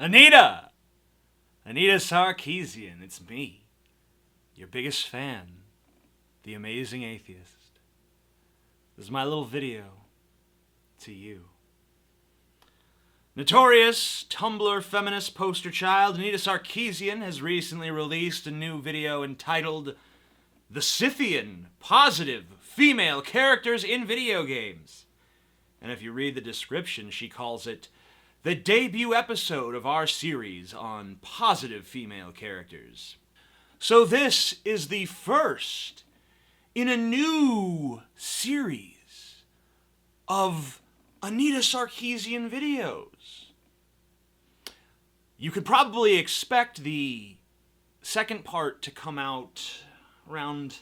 Anita! Anita Sarkeesian, it's me, your biggest fan, the amazing atheist. This is my little video to you. Notorious Tumblr feminist poster child Anita Sarkeesian has recently released a new video entitled The Scythian Positive Female Characters in Video Games. And if you read the description, she calls it the debut episode of our series on positive female characters. So this is the first in a new series of Anita Sarkeesian videos. You could probably expect the second part to come out around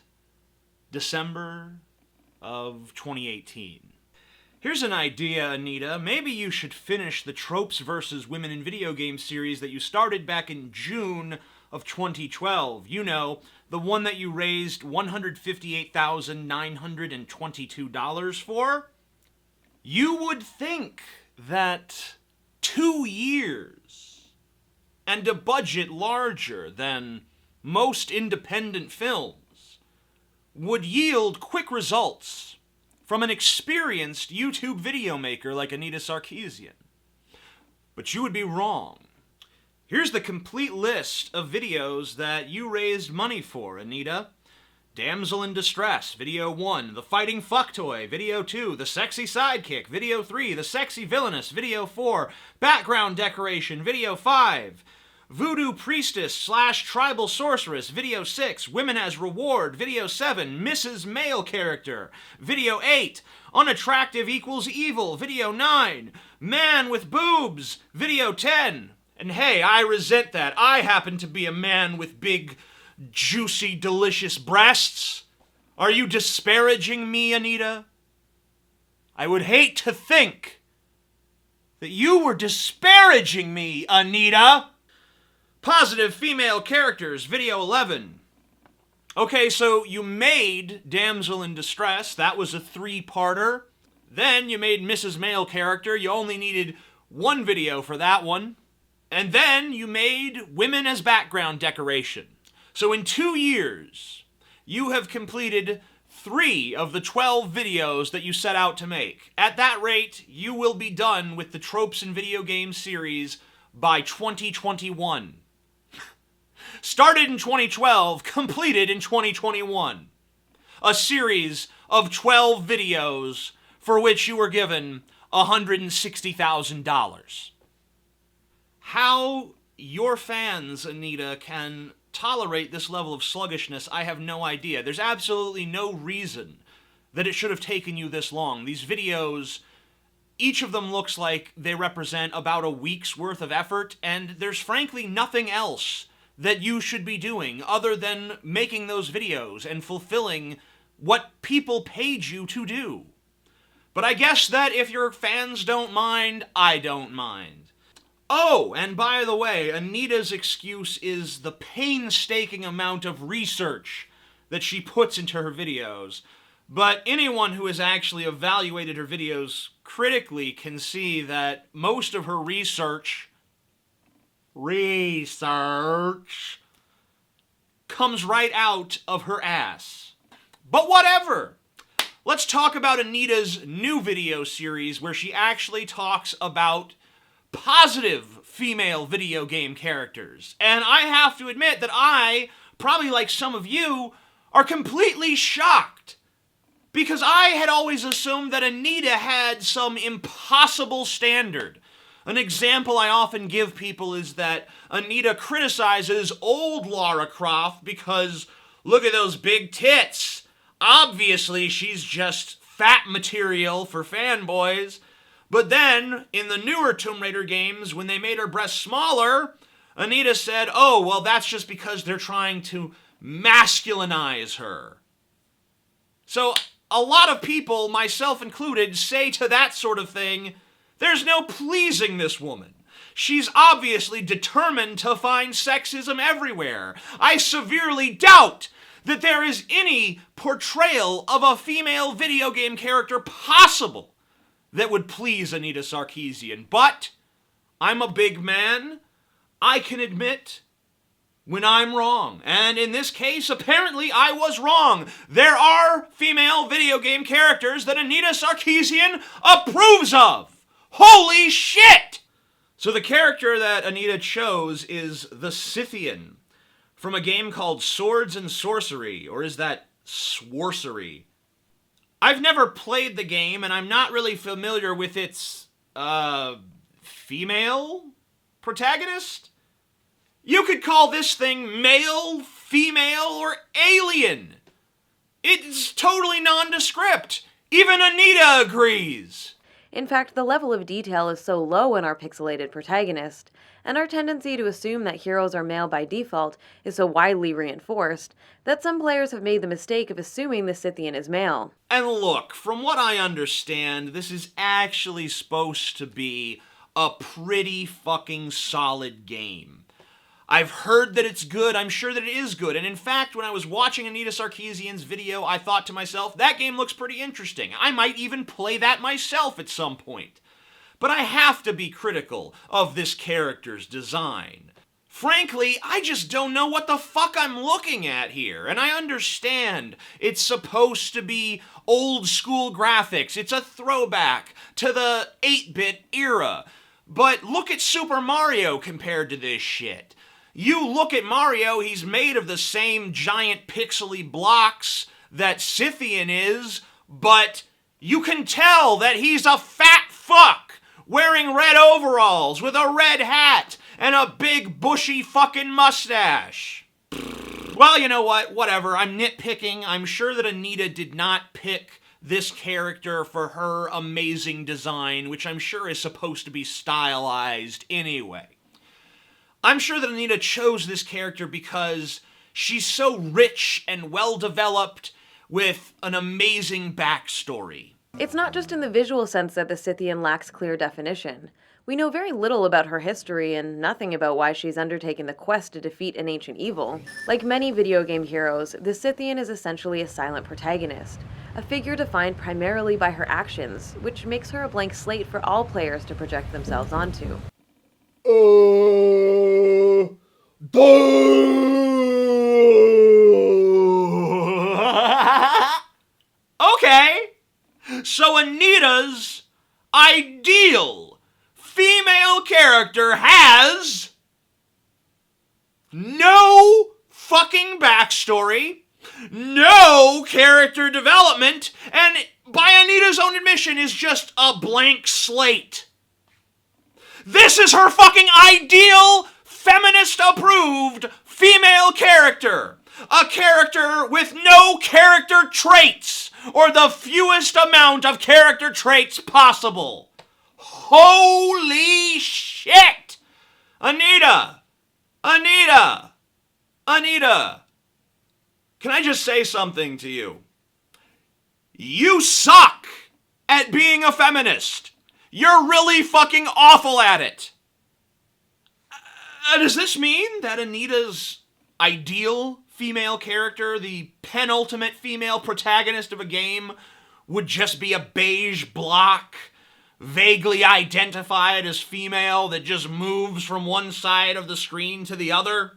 December of 2018. Here's an idea, Anita. Maybe you should finish the Tropes vs. Women in Video Games series that you started back in June of 2012. You know, the one that you raised $158,922 for? You would think that 2 years and a budget larger than most independent films would yield quick results from an experienced YouTube video maker like Anita Sarkeesian. But you would be wrong. Here's the complete list of videos that you raised money for, Anita. Damsel in Distress, Video 1. The Fighting Fuck Toy, Video 2. The Sexy Sidekick, Video 3. The Sexy Villainess, Video 4. Background Decoration, Video 5. Voodoo Priestess / Tribal Sorceress, Video 6. Women as Reward, Video 7. Mrs. Male Character, Video 8. Unattractive equals Evil, Video 9. Man with Boobs, Video 10. And hey, I resent that. I happen to be a man with big, juicy, delicious breasts. Are you disparaging me, Anita? I would hate to think that you were disparaging me, Anita. Positive female characters, Video 11. Okay, so you made Damsel in Distress. That was a 3-parter. Then you made Mrs. Male Character. You only needed 1 video for that one. And then you made Women as Background Decoration. So in 2 years, you have completed 3 of the 12 videos that you set out to make. At that rate, you will be done with the Tropes in Video Games series by 2021. Started in 2012, completed in 2021. A series of 12 videos for which you were given $160,000. How your fans, Anita, can tolerate this level of sluggishness, I have no idea. There's absolutely no reason that it should have taken you this long. These videos, each of them looks like they represent about a week's worth of effort, and there's frankly nothing else that you should be doing other than making those videos and fulfilling what people paid you to do. But I guess that if your fans don't mind, I don't mind. Oh, and by the way, Anita's excuse is the painstaking amount of research that she puts into her videos. But anyone who has actually evaluated her videos critically can see that most of her research comes right out of her ass. But whatever. Let's talk about Anita's new video series where she actually talks about positive female video game characters. And I have to admit that I, probably like some of you, are completely shocked. Because I had always assumed that Anita had some impossible standard. An example I often give people is that Anita criticizes old Lara Croft because, look at those big tits. Obviously, she's just fat material for fanboys. But then, in the newer Tomb Raider games, when they made her breasts smaller, Anita said, oh, well, that's just because they're trying to masculinize her. So, a lot of people, myself included, say to that sort of thing, there's no pleasing this woman. She's obviously determined to find sexism everywhere. I severely doubt that there is any portrayal of a female video game character possible that would please Anita Sarkeesian. But I'm a big man. I can admit when I'm wrong. And in this case, apparently I was wrong. There are female video game characters that Anita Sarkeesian approves of. Holy shit! So the character that Anita chose is the Scythian from a game called Swords and Sorcery, or is that Sworcery? I've never played the game, and I'm not really familiar with its, female protagonist? You could call this thing male, female, or alien. It's totally nondescript. Even Anita agrees. In fact, the level of detail is so low in our pixelated protagonist, and our tendency to assume that heroes are male by default is so widely reinforced, that some players have made the mistake of assuming the Scythian is male. And look, from what I understand, this is actually supposed to be a pretty fucking solid game. I've heard that it's good, I'm sure that it is good, and in fact, when I was watching Anita Sarkeesian's video, I thought to myself, that game looks pretty interesting. I might even play that myself at some point. But I have to be critical of this character's design. Frankly, I just don't know what the fuck I'm looking at here, and I understand it's supposed to be old school graphics, it's a throwback to the 8-bit era, but look at Super Mario compared to this shit. You look at Mario, he's made of the same giant pixely blocks that Scythian is, but you can tell that he's a fat fuck wearing red overalls with a red hat and a big bushy fucking mustache. Well, you know what? Whatever. I'm nitpicking. I'm sure that Anita did not pick this character for her amazing design, which I'm sure is supposed to be stylized anyway. I'm sure that Anita chose this character because she's so rich and well-developed with an amazing backstory. It's not just in the visual sense that the Scythian lacks clear definition. We know very little about her history and nothing about why she's undertaken the quest to defeat an ancient evil. Like many video game heroes, the Scythian is essentially a silent protagonist, a figure defined primarily by her actions, which makes her a blank slate for all players to project themselves onto. Okay, so Anita's ideal female character has no fucking backstory, no character development, and by Anita's own admission is just a blank slate. This is her fucking ideal, feminist-approved female character. A character with no character traits, or the fewest amount of character traits possible. Holy shit! Anita! Anita! Anita! Can I just say something to you? You suck at being a feminist. You're really fucking awful at it. Does this mean that Anita's ideal female character, the penultimate female protagonist of a game, would just be a beige block, vaguely identified as female, that just moves from one side of the screen to the other?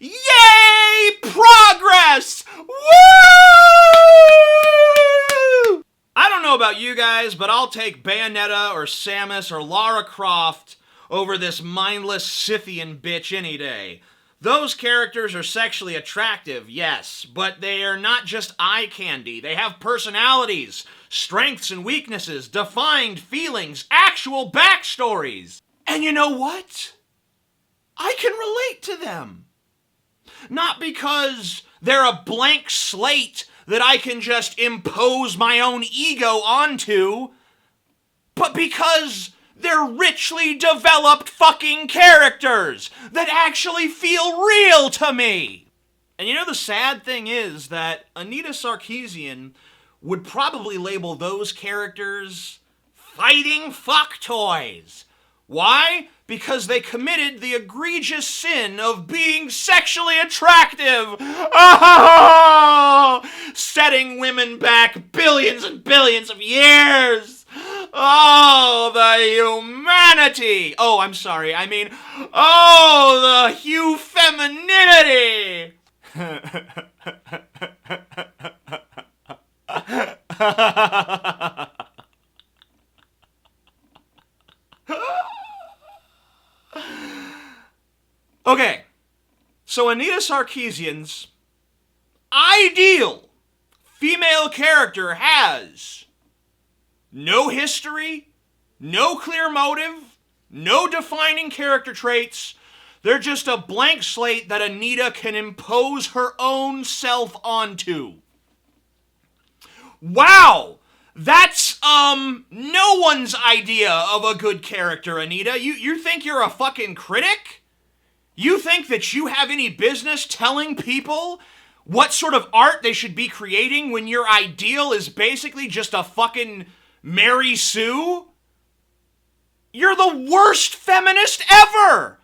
Yay! Progress! Woo! I don't know about you guys, but I'll take Bayonetta or Samus or Lara Croft over this mindless Scythian bitch any day. Those characters are sexually attractive, yes, but they are not just eye candy. They have personalities, strengths and weaknesses, defined feelings, actual backstories. And you know what? I can relate to them. Not because they're a blank slate that I can just impose my own ego onto, but because they're richly developed fucking characters that actually feel real to me. And you know the sad thing is that Anita Sarkeesian would probably label those characters fighting fuck toys. Why? Because they committed the egregious sin of being sexually attractive. Oh! Setting women back billions and billions of years. Oh, the humanity. Oh, I'm sorry. I mean, oh, the femininity. Okay, so Anita Sarkeesian's ideal female character has no history, no clear motive, no defining character traits. They're just a blank slate that Anita can impose her own self onto. Wow! That's, no one's idea of a good character, Anita. You think you're a fucking critic? You think that you have any business telling people what sort of art they should be creating when your ideal is basically just a fucking Mary Sue? You're the worst feminist ever!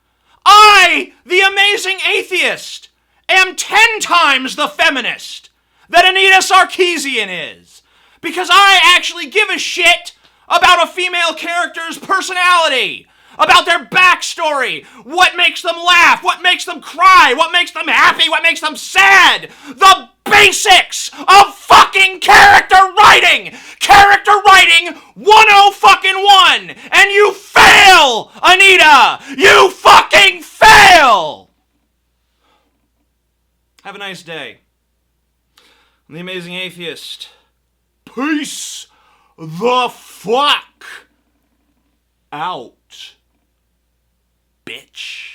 I, the amazing atheist, am 10 times the feminist that Anita Sarkeesian is. Because I actually give a shit about a female character's personality, about their backstory, what makes them laugh, what makes them cry, what makes them happy, what makes them sad. The basics of fucking character writing! Character writing 101! And you fail, Anita! You fucking fail! Have a nice day. I'm the amazing atheist. Peace the fuck out, bitch.